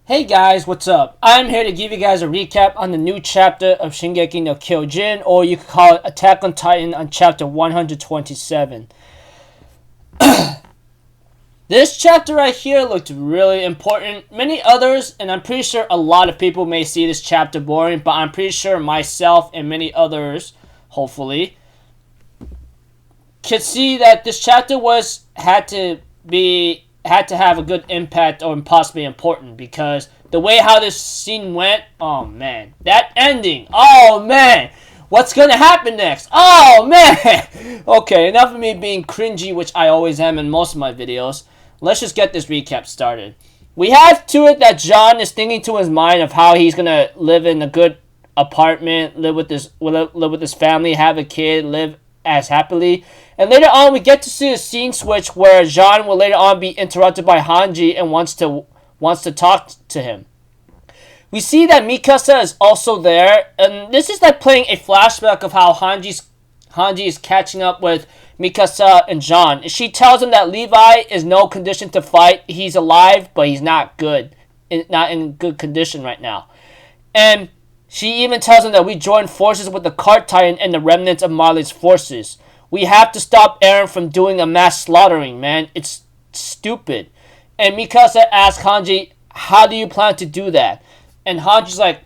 Hey guys, what's up? I'm here to give you guys a recap on the new chapter of Shingeki no Kyojin, or you could call it Attack on Titan on chapter 127. This chapter right here looked really important. Many others, and I'm pretty sure a lot of people may see this chapter boring, but I'm pretty sure myself and many others, hopefully, could see that this chapter had to have a good impact or possibly important, because the way how this scene went, oh man, that ending, oh man, what's gonna happen next? Oh man. Okay, enough of me being cringy, which I always am in most of my videos. Let's just get this recap started. We have to it that John is thinking to his mind of how he's gonna live in a good apartment, live with his family, have a kid, live as happily. And later on, we get to see a scene switch where Jean will later on be interrupted by Hanji and wants to talk to him. We see that Mikasa is also there, and this is like playing a flashback of how Hanji is catching up with Mikasa and Jean. She tells him that Levi is no condition to fight. He's alive, but he's not in good condition right now. And she even tells him that we joined forces with the Cart Titan and the remnants of Marley's forces. We have to stop Eren from doing a mass slaughtering, man. It's stupid. And Mikasa asks Hanji, how do you plan to do that? And Hanji's like,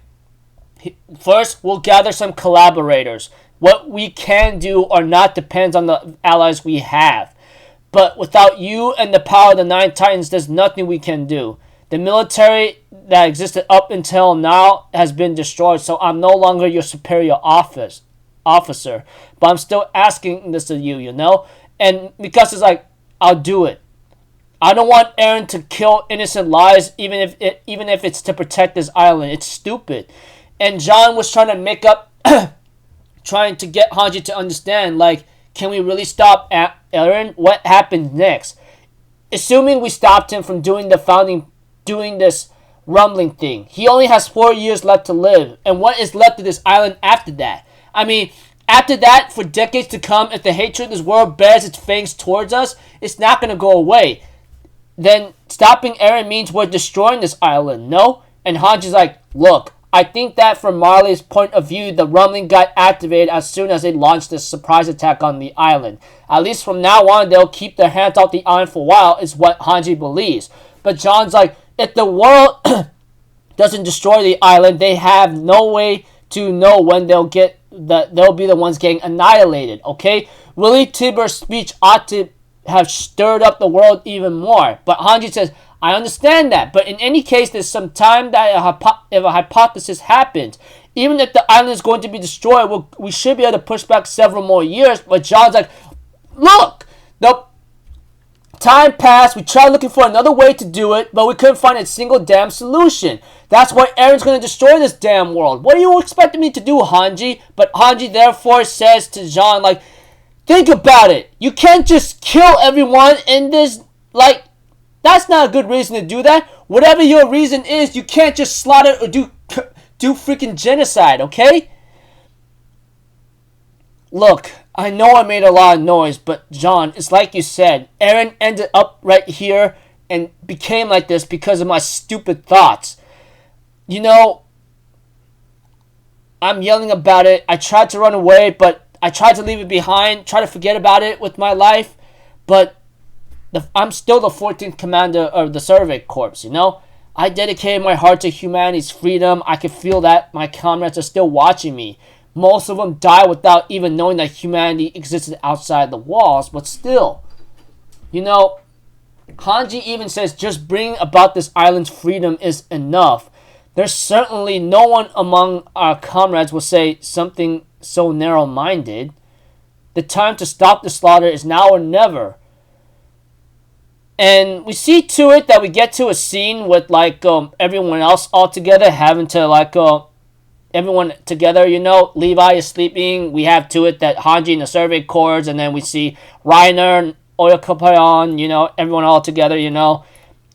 first, we'll gather some collaborators. What we can do or not depends on the allies we have. But without you and the power of the Nine Titans, there's nothing we can do. The military that existed up until now has been destroyed, so I'm no longer your superior officer. But I'm still asking this of you, you know? And Mikasa's like, I'll do it. I don't want Eren to kill innocent lives, even if it's to protect this island. It's stupid. And John was trying to make up, trying to get Hanji to understand, like, can we really stop Eren? What happens next? Assuming we stopped him from doing this rumbling thing. He only has 4 years left to live. And what is left of this island after that? I mean, after that, for decades to come, if the hatred of this world bears its fangs towards us, it's not going to go away. Then stopping Eren means we're destroying this island, no? And Hanji's like, look, I think that from Marley's point of view, the rumbling got activated as soon as they launched this surprise attack on the island. At least from now on, they'll keep their hands off the island for a while, is what Hanji believes. But John's like, if the world doesn't destroy the island, they have no way to know when they'll be the ones getting annihilated, okay? Willie Tiber's speech ought to have stirred up the world even more. But Hanji says, I understand that, but in any case, there's some time that if a hypothesis happens, even if the island is going to be destroyed, we should be able to push back several more years. But John's like, look, the time passed, we tried looking for another way to do it, but we couldn't find a single damn solution. That's why Eren's going to destroy this damn world. What do you expect me to do, Hanji? But Hanji therefore says to Jean, like, think about it. You can't just kill everyone in this, like, that's not a good reason to do that. Whatever your reason is, you can't just slaughter or do freaking genocide, okay? Look, I know I made a lot of noise, but John, it's like you said, Eren ended up right here and became like this because of my stupid thoughts. You know, I'm yelling about it. I tried to run away, but I tried to leave it behind, try to forget about it with my life, but I'm still the 14th commander of the Survey Corps, you know? I dedicated my heart to humanity's freedom. I can feel that my comrades are still watching me. Most of them die without even knowing that humanity existed outside the walls, but still. You know, Hanji even says just bringing about this island's freedom is enough. There's certainly no one among our comrades will say something so narrow-minded. The time to stop the slaughter is now or never. And we see to it that we get to a scene with, like, everyone else all together, having to, like, everyone together, you know. Levi is sleeping. We have to it that Hanji and the Survey Corps, and then we see Reiner and Oyakopayan, you know, everyone all together, you know.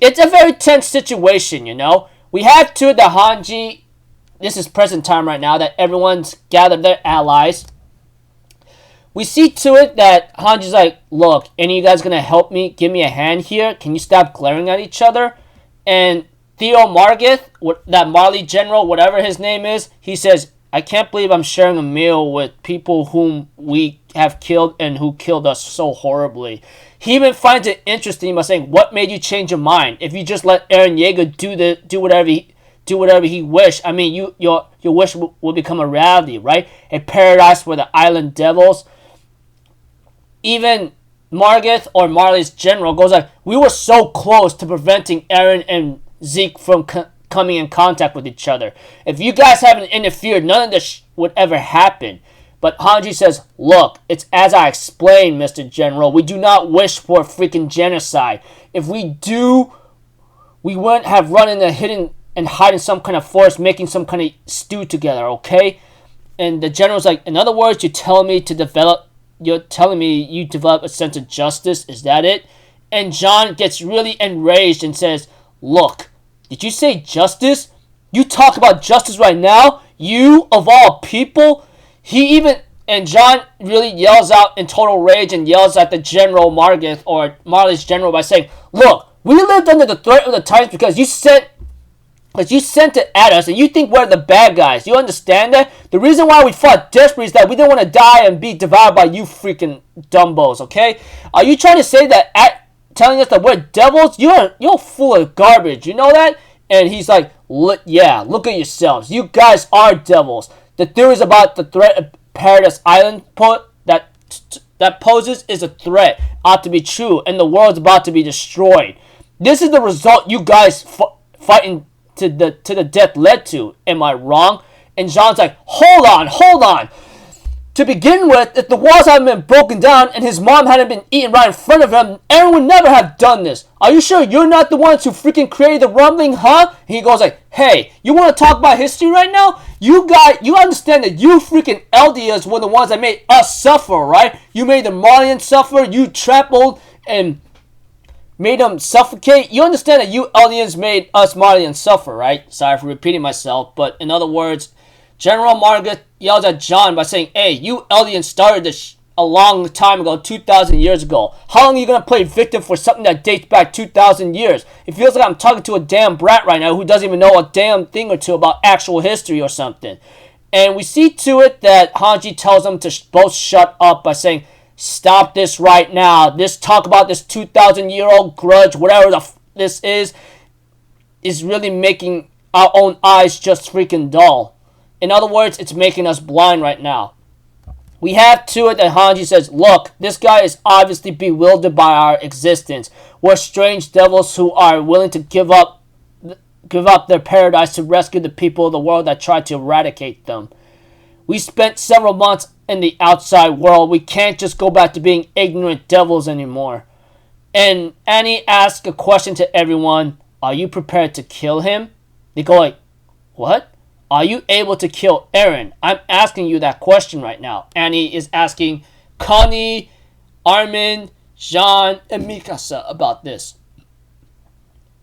It's a very tense situation, you know. We have to it that Hanji, this is present time right now, that everyone's gathered their allies. We see to it that Hanji's like, look, any of you guys gonna help me, give me a hand here? Can you stop glaring at each other? And Theo Margith, that Marley general, whatever his name is, he says, I can't believe I'm sharing a meal with people whom we have killed and who killed us so horribly. He even finds it interesting by saying, what made you change your mind? If you just let Eren Yeager do whatever he wished, I mean, your wish will become a reality, right? A paradise for the island devils. Even Margith, or Marley's general, goes like, we were so close to preventing Eren and Zeke from coming in contact with each other. If you guys haven't interfered, none of this would ever happen. But Hanji says, look, it's as I explained, Mr. General. We do not wish for freaking genocide. If we do, we wouldn't have run in the hidden and hide in some kind of forest making some kind of stew together, okay? And the general's like, in other words, you're telling me you develop a sense of justice, is that it? And John gets really enraged and says, look, did you say justice? You talk about justice right now? You, of all people? And John really yells out in total rage and yells at the General Margith, or Marley's general, by saying, look, we lived under the threat of the Titans because you sent it at us, and you think we're the bad guys. You understand that? The reason why we fought desperately is that we didn't want to die and be devoured by you freaking dumbos, okay? Are you trying to say that telling us that we're devils? You're full of garbage, you know that? And he's like, yeah, look at yourselves. You guys are devils. The theories about the threat of Paradise Island that poses is a threat ought to be true, and the world's about to be destroyed. This is the result you guys fighting to the death led to. Am I wrong? And John's like, hold on. To begin with, if the walls hadn't been broken down and his mom hadn't been eaten right in front of him, Eren would never have done this. Are you sure you're not the ones who freaking created the rumbling, huh? And he goes like, hey, you want to talk about history right now? You understand that you freaking Eldians were the ones that made us suffer, right? You made the Marlians suffer, you trampled and made them suffocate. You understand that you Eldians made us Marlians suffer, right? Sorry for repeating myself, but in other words, General Margith yells at John by saying, hey, you Eldians started this a long time ago, 2,000 years ago. How long are you going to play victim for something that dates back 2,000 years? It feels like I'm talking to a damn brat right now who doesn't even know a damn thing or two about actual history or something. And we see to it that Hanji tells them to both shut up by saying, stop this right now. This talk about this 2,000-year-old grudge, whatever this is really making our own eyes just freaking dull. In other words, it's making us blind right now. We have to it that Hanji says, look, this guy is obviously bewildered by our existence. We're strange devils who are willing to give up their paradise to rescue the people of the world that tried to eradicate them. We spent several months in the outside world. We can't just go back to being ignorant devils anymore. And Annie asks a question to everyone, are you prepared to kill him? They go like, what? Are you able to kill Eren? I'm asking you that question right now. Annie is asking Connie, Armin, Jean, and Mikasa about this.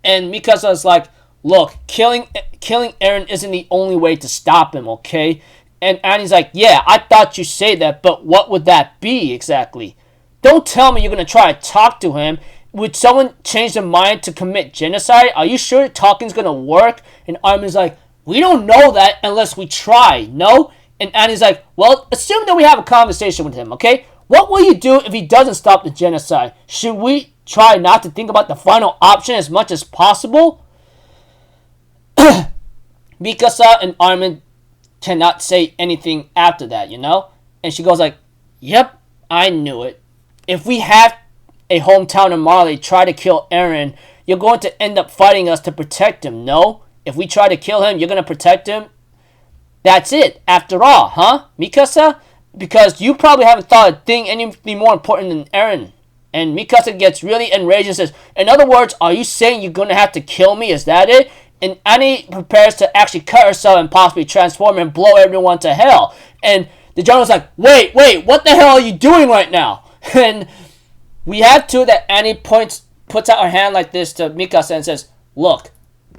And Mikasa is like, look, killing Eren isn't the only way to stop him, okay? And Annie's like, yeah, I thought you'd say that, but what would that be exactly? Don't tell me you're going to try to talk to him. Would someone change their mind to commit genocide? Are you sure talking's going to work? And Armin's like, we don't know that unless we try, no? And Annie's like, well, assume that we have a conversation with him, okay? What will you do if he doesn't stop the genocide? Should we try not to think about the final option as much as possible? Mikasa and Armin cannot say anything after that, you know? And she goes like, yep, I knew it. If we have a hometown in Marley try to kill Eren, you're going to end up fighting us to protect him, no? If we try to kill him, you're going to protect him? That's it, after all, huh, Mikasa? Because you probably haven't thought a thing anything more important than Eren. And Mikasa gets really enraged and says, in other words, are you saying you're going to have to kill me? Is that it? And Annie prepares to actually cut herself and possibly transform and blow everyone to hell. And the general's like, wait, what the hell are you doing right now? And we have to that Annie puts out her hand like this to Mikasa and says, look,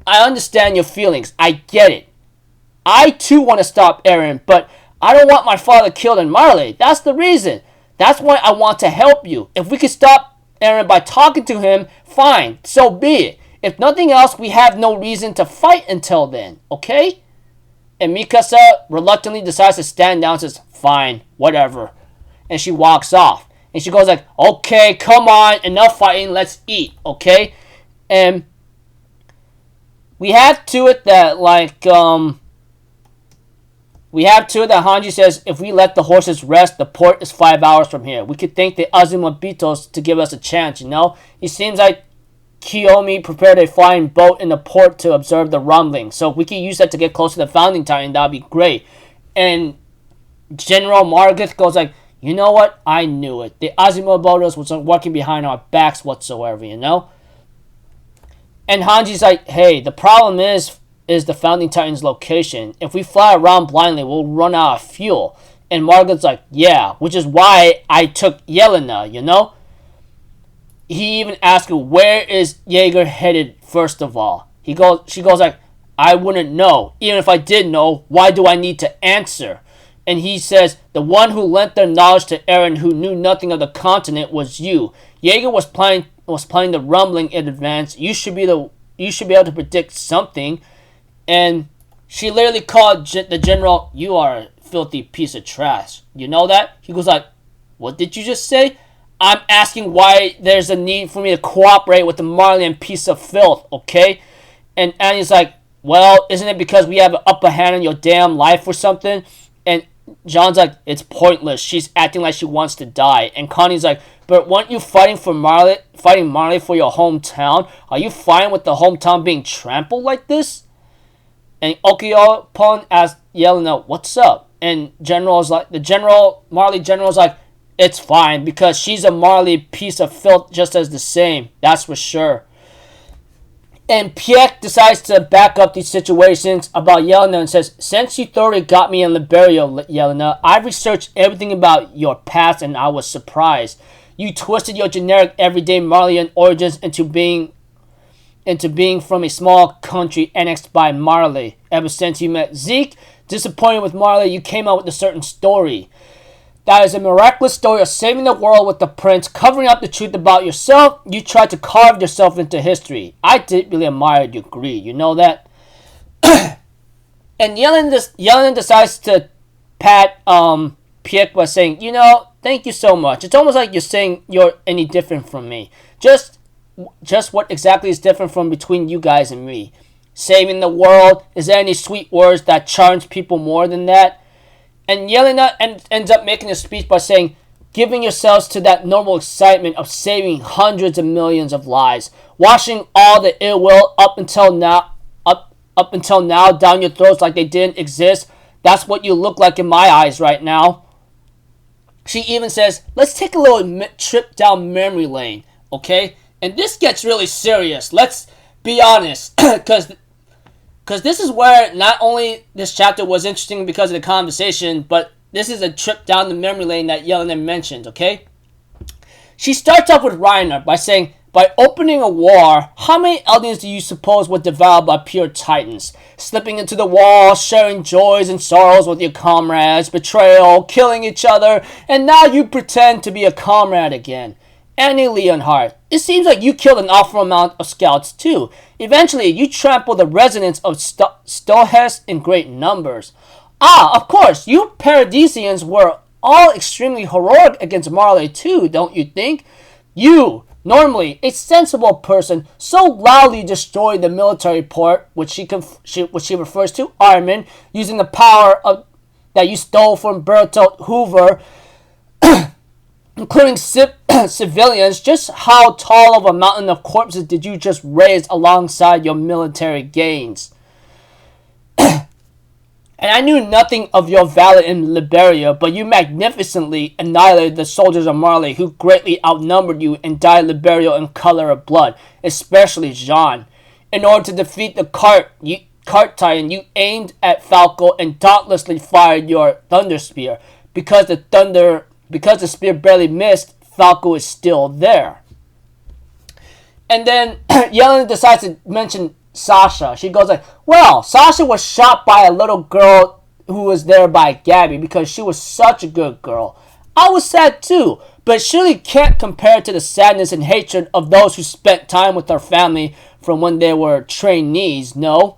I understand your feelings. I get it. I too want to stop Eren, but I don't want my father killed in Marley. That's the reason. That's why I want to help you. If we could stop Eren by talking to him, fine, so be it. If nothing else, we have no reason to fight until then, okay? And Mikasa reluctantly decides to stand down and says, fine, whatever. And she walks off. And she goes like, okay, come on, enough fighting, let's eat, okay? And we have to it that, Hanji says, if we let the horses rest, the port is 5 hours from here. We could thank the Azumabitos to give us a chance, you know? It seems like Kiyomi prepared a flying boat in the port to observe the rumbling. So if we could use that to get close to the Founding Titan, that would be great. And General Margith goes like, you know what? I knew it. The Azumabitos was working behind our backs whatsoever, you know? And Hanji's like, hey, the problem is the Founding Titan's location. If we fly around blindly, we'll run out of fuel. And Margith's like, yeah, which is why I took Yelena, you know? He even asked her, where is Jaeger headed first of all? She goes like, I wouldn't know. Even if I did know, why do I need to answer? And he says, the one who lent their knowledge to Eren who knew nothing of the continent was you. Jaeger was planning the rumbling in advance. You should be able to predict something. And she literally called the general, you are a filthy piece of trash. You know that? He goes like, what did you just say? I'm asking why there's a need for me to cooperate with the Marleyan piece of filth, okay? And Annie's like, well, isn't it because we have an upper hand in your damn life or something? And John's like, it's pointless. She's acting like she wants to die. And Connie's like, but weren't you fighting Marley for your hometown? Are you fine with the hometown being trampled like this? And Okyopon asked Yelena, what's up? And Marley General's like, it's fine, because she's a Marley piece of filth just as the same. That's for sure. And Pieck decides to back up these situations about Yelena and says, since you thoroughly got me in Liberia, Yelena, I've researched everything about your past and I was surprised. You twisted your generic everyday Marleyan origins into being from a small country annexed by Marley. Ever since you met Zeke, disappointed with Marley, you came out with a certain story. That is a miraculous story of saving the world with the prince, covering up the truth about yourself. You tried to carve yourself into history. I did really admire your greed. You know that? And Yelena decides to pat Pieck by saying, you know, thank you so much. It's almost like you're saying you're any different from me. Just what exactly is different from between you guys and me? Saving the world? Is there any sweet words that charms people more than that? And Yelena ends up making a speech by saying, giving yourselves to that normal excitement of saving hundreds of millions of lives, washing all the ill will up until now down your throats like they didn't exist. That's what you look like in my eyes right now. She even says, let's take a little trip down memory lane, okay? And this gets really serious. Let's be honest, because this is where not only this chapter was interesting because of the conversation, but this is a trip down the memory lane that Yelena mentioned, okay? She starts off with Reiner by saying, by opening a war, how many Eldians do you suppose were devoured by pure titans? Slipping into the wall, sharing joys and sorrows with your comrades, betrayal, killing each other, and now you pretend to be a comrade again. Annie Leonhardt, it seems like you killed an awful amount of scouts too. Eventually, you trampled the residents of Stohest in great numbers. Ah, of course, you Paradisians were all extremely heroic against Marley too, don't you think? You, normally a sensible person, so loudly destroyed the military port, which she refers to, Armin, using the power that you stole from Bertolt Hoover, including civilians. Just how tall of a mountain of corpses did you just raise alongside your military gains? And I knew nothing of your valor in Liberia, but you magnificently annihilated the soldiers of Marley, who greatly outnumbered you and dyed Liberia in color of blood, especially Jean. In order to defeat the Cart Titan, you aimed at Falco and dauntlessly fired your Thunder Spear. Because the spear barely missed, Falco is still there. And then Yelena decides to mention Sasha. She goes like, well, Sasha was shot by a little girl who was there by Gabby because she was such a good girl. I was sad too, but surely can't compare to the sadness and hatred of those who spent time with their family from when they were trainees, no?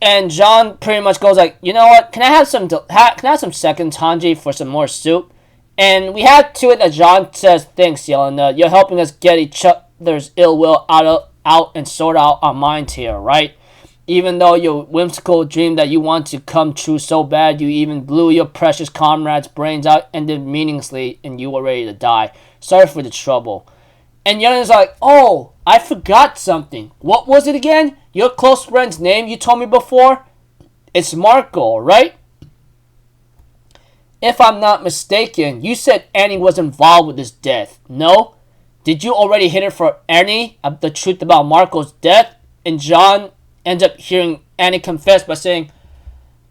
And John pretty much goes like, you know what? Can I have some seconds, Hanji, for some more soup? And we have to it that John says, thanks, Yelena. You're helping us get each other's ill will out and sort out our minds here, right? Even though your whimsical dream that you want to come true so bad, you even blew your precious comrade's brains out, ended meaninglessly, and you were ready to die. Sorry for the trouble. And Yelena's like, oh, I forgot something. What was it again? Your close friend's name you told me before? It's Marco, right? If I'm not mistaken, you said Annie was involved with his death, no? Did you already hit her for Annie the truth about Marco's death? And John ends up hearing Annie confess by saying,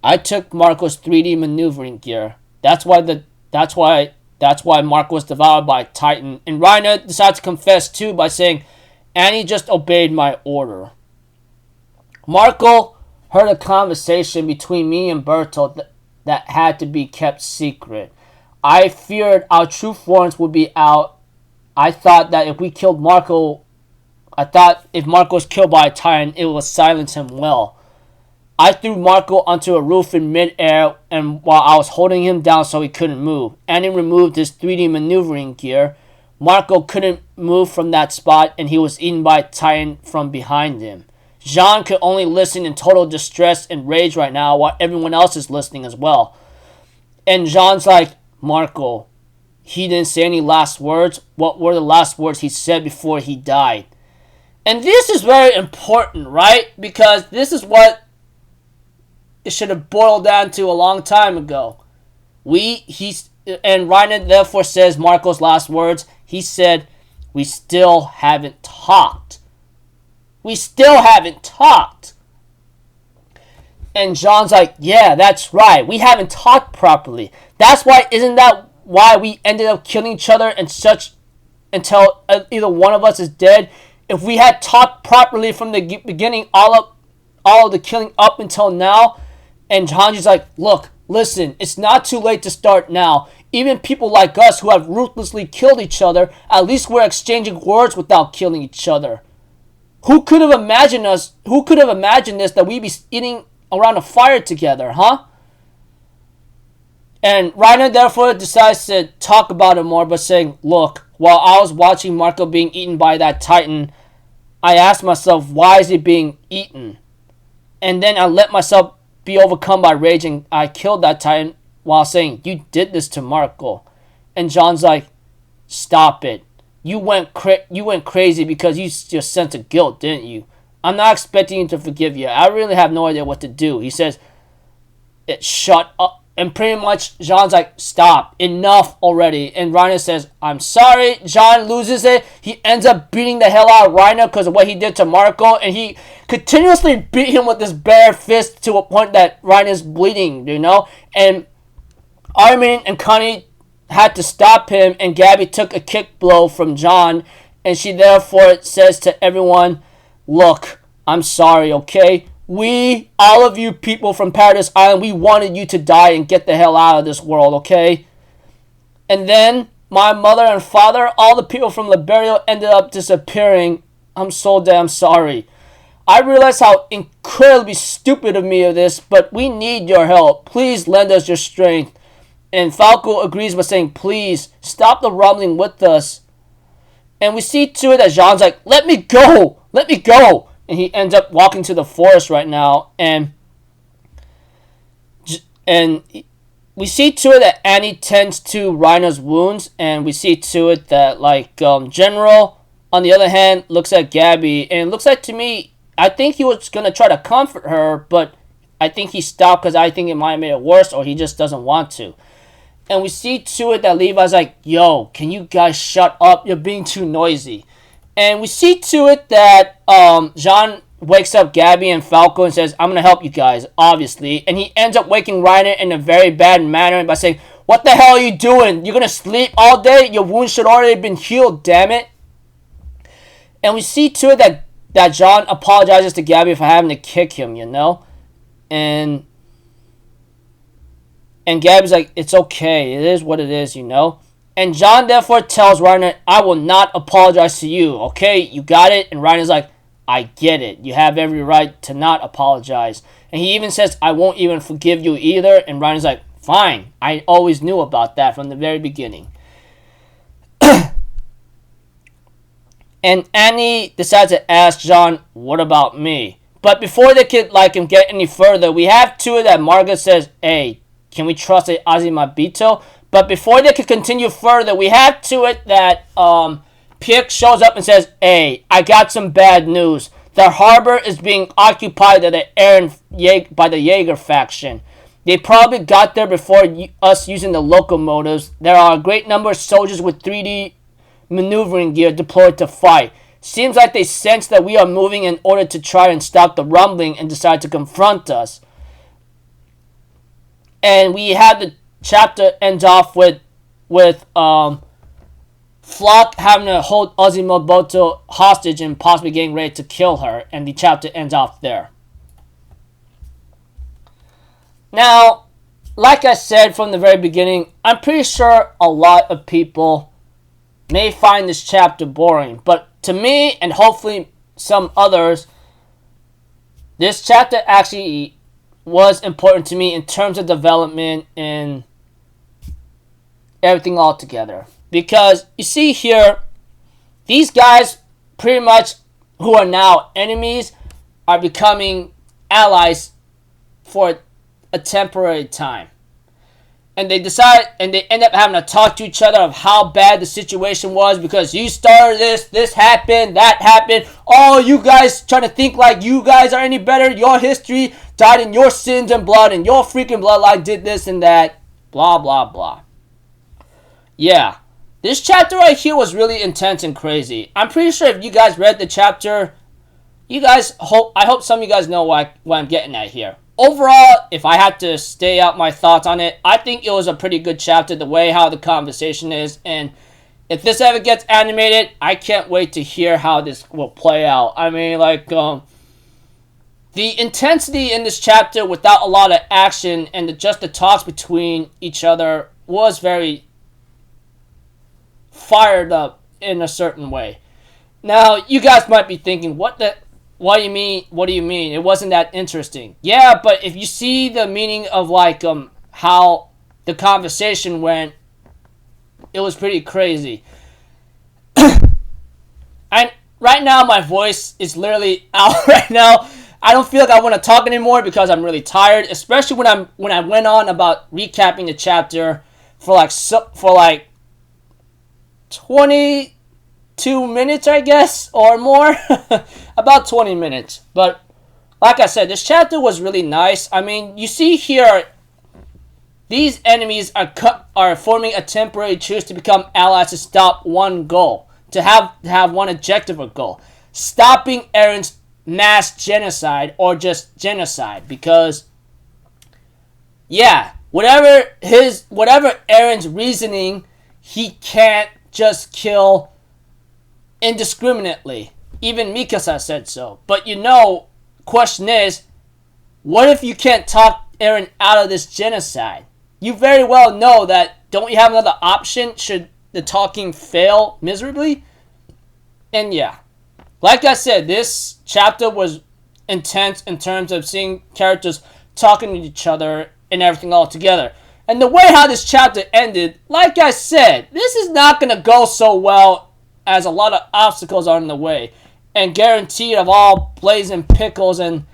I took Marco's 3D maneuvering gear. That's why Marco was devoured by Titan. And Reiner decides to confess too by saying, Annie just obeyed my order. Marco heard a conversation between me and Bertolt that had to be kept secret. I feared our true forms would be out. I thought that if Marco was killed by a Titan, it would silence him well. I threw Marco onto a roof in midair, and while I was holding him down so he couldn't move, Annie removed his 3D maneuvering gear. Marco couldn't move from that spot, and he was eaten by a Titan from behind him. Jean could only listen in total distress and rage right now, while everyone else is listening as well. And Jean's like, Marco, he didn't say any last words. What were the last words he said before he died? And this is very important, right? Because this is what it should have boiled down to a long time ago. And Reiner therefore says Marco's last words. He said, we still haven't talked. We still haven't talked. And Jean's like, yeah, that's right. We haven't talked properly. Isn't that why we ended up killing each other and such until either one of us is dead? If we had talked properly from the beginning, all of the killing up until now. And Hanji's like, look, listen, it's not too late to start now. Even people like us who have ruthlessly killed each other, at least we're exchanging words without killing each other. Who could have imagined this, that we'd be eating around a fire together, huh? And Reiner therefore decides to talk about it more by saying, look, while I was watching Marco being eaten by that Titan, I asked myself, why is he being eaten? And then I let myself be overcome by rage and I killed that Titan while saying, you did this to Marco. And John's like, stop it. You went crazy because you just sense of guilt, didn't you? I'm not expecting you to forgive you. I really have no idea what to do. He says, shut up. And pretty much Jean's like, stop. Enough already. And Reiner says, I'm sorry. Jean loses it. He ends up beating the hell out of Reiner because of what he did to Marco. And he continuously beat him with his bare fist to a point that Reiner's bleeding, you know? And Armin and Connie had to stop him. And Gabby took a kick blow from John. And she therefore says to everyone, look, I'm sorry, okay? We, all of you people from Paradise Island, we wanted you to die and get the hell out of this world, okay? And then my mother and father, all the people from Liberio ended up disappearing. I'm so damn sorry. I realize how incredibly stupid of me of this, but we need your help. Please lend us your strength. And Falco agrees by saying, please, stop the rumbling with us. And we see to it that Jean's like, let me go! Let me go! And he ends up walking to the forest right now. And we see to it that Annie tends to Reiner's wounds. And we see to it that, General, on the other hand, looks at Gabby. And it looks like to me, I think he was going to try to comfort her. But I think he stopped because I think it might have made it worse. Or he just doesn't want to. And we see to it that Levi's like, yo, can you guys shut up? You're being too noisy. And we see to it that Jean wakes up Gabby and Falco and says, I'm going to help you guys, obviously. And he ends up waking Reiner in a very bad manner by saying, what the hell are you doing? You're going to sleep all day? Your wounds should already have been healed, damn it. And we see to it that Jean apologizes to Gabby for having to kick him, you know? And Gabby's like, it's okay. It is what it is, you know? And John therefore tells Reiner, I will not apologize to you, okay? You got it? And Reiner's like, I get it. You have every right to not apologize. And he even says, I won't even forgive you either. And Reiner's like, fine. I always knew about that from the very beginning. And Annie decides to ask John, what about me? But before they could get any further, we have to it that Margaret says, hey, can we trust Azimabito? But before they could continue further, we have to it that Pick shows up and says, hey, I got some bad news. The harbor is being occupied by the Jaeger faction. They probably got there before us using the locomotives. There are a great number of soldiers with 3D maneuvering gear deployed to fight. Seems like they sense that we are moving in order to try and stop the rumbling and decide to confront us. And we have the chapter ends off with Flock having to hold Azimabito hostage and possibly getting ready to kill her, and the chapter ends off there. Now, like I said from the very beginning, I'm pretty sure a lot of people may find this chapter boring, but to me, and hopefully some others, this chapter actually was important to me in terms of development and everything all together. Because, you see here, these guys, pretty much, who are now enemies, are becoming allies for a temporary time. And they end up having to talk to each other of how bad the situation was because you started this happened, that happened. Oh, you guys trying to think like you guys are any better. Your history died in your sins and blood, and your freaking bloodline did this and that. Blah, blah, blah. Yeah. This chapter right here was really intense and crazy. I'm pretty sure if you guys read the chapter, I hope some of you guys know what I'm getting at here. Overall, if I had to stay out my thoughts on it, I think it was a pretty good chapter, the way how the conversation is. And if this ever gets animated, I can't wait to hear how this will play out. I mean, the intensity in this chapter without a lot of action and just the talks between each other was very fired up in a certain way. Now, you guys might be thinking, what do you mean? What do you mean? It wasn't that interesting. Yeah, but if you see the meaning of how the conversation went, it was pretty crazy. And right now my voice is literally out right now. I don't feel like I want to talk anymore because I'm really tired, especially when I went on about recapping the chapter for 22 minutes, I guess, or more. About 20 minutes. But like I said, this chapter was really nice. I mean, you see here, these enemies are forming a temporary truce to become allies to stop one goal, to have one objective or goal, stopping Eren's mass genocide or just genocide. Because, yeah, whatever Eren's reasoning, he can't just kill indiscriminately. Even Mikasa said so. But question is, what if you can't talk Eren out of this genocide? You very well know that, don't you have another option should the talking fail miserably? And yeah, like I said, this chapter was intense in terms of seeing characters talking to each other and everything all together. And the way how this chapter ended, like I said, this is not going to go so well as a lot of obstacles are in the way. And guaranteed of all blazing pickles and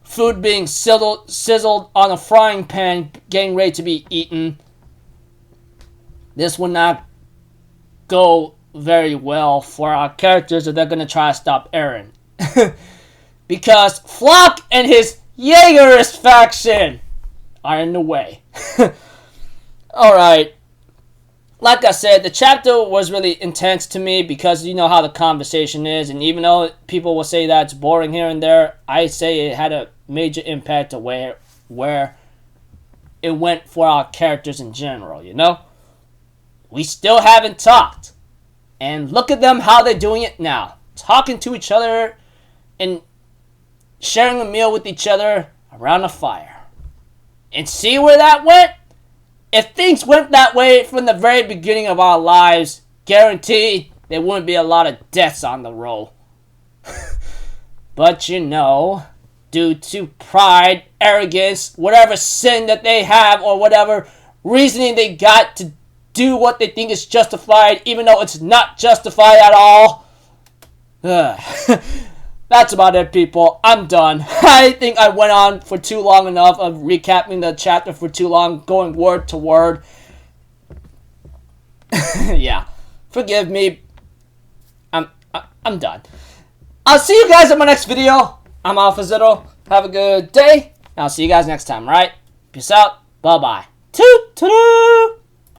food being sizzled on a frying pan getting ready to be eaten, this will not go very well for our characters if they're going to try to stop Eren. Because Flock and his Jaegerist faction are in the way. Alright. Like I said, the chapter was really intense to me because you know how the conversation is. And even though people will say that it's boring here and there, I say it had a major impact to where it went for our characters in general, We still haven't talked. And look at them, how they're doing it now. Talking to each other and sharing a meal with each other around a fire. And see where that went? if things went that way from the very beginning of our lives, guaranteed there wouldn't be a lot of deaths on the roll. But you know, due to pride, arrogance, whatever sin that they have, or whatever reasoning they got to do what they think is justified, even though it's not justified at all. That's about it, people. I'm done. I think I went on for too long enough of recapping the chapter for too long, going word to word. Yeah. Forgive me. I'm done. I'll see you guys in my next video. I'm Alpha Zitto. Have a good day. I'll see you guys next time, right? Peace out. Bye-bye. Toot-toot!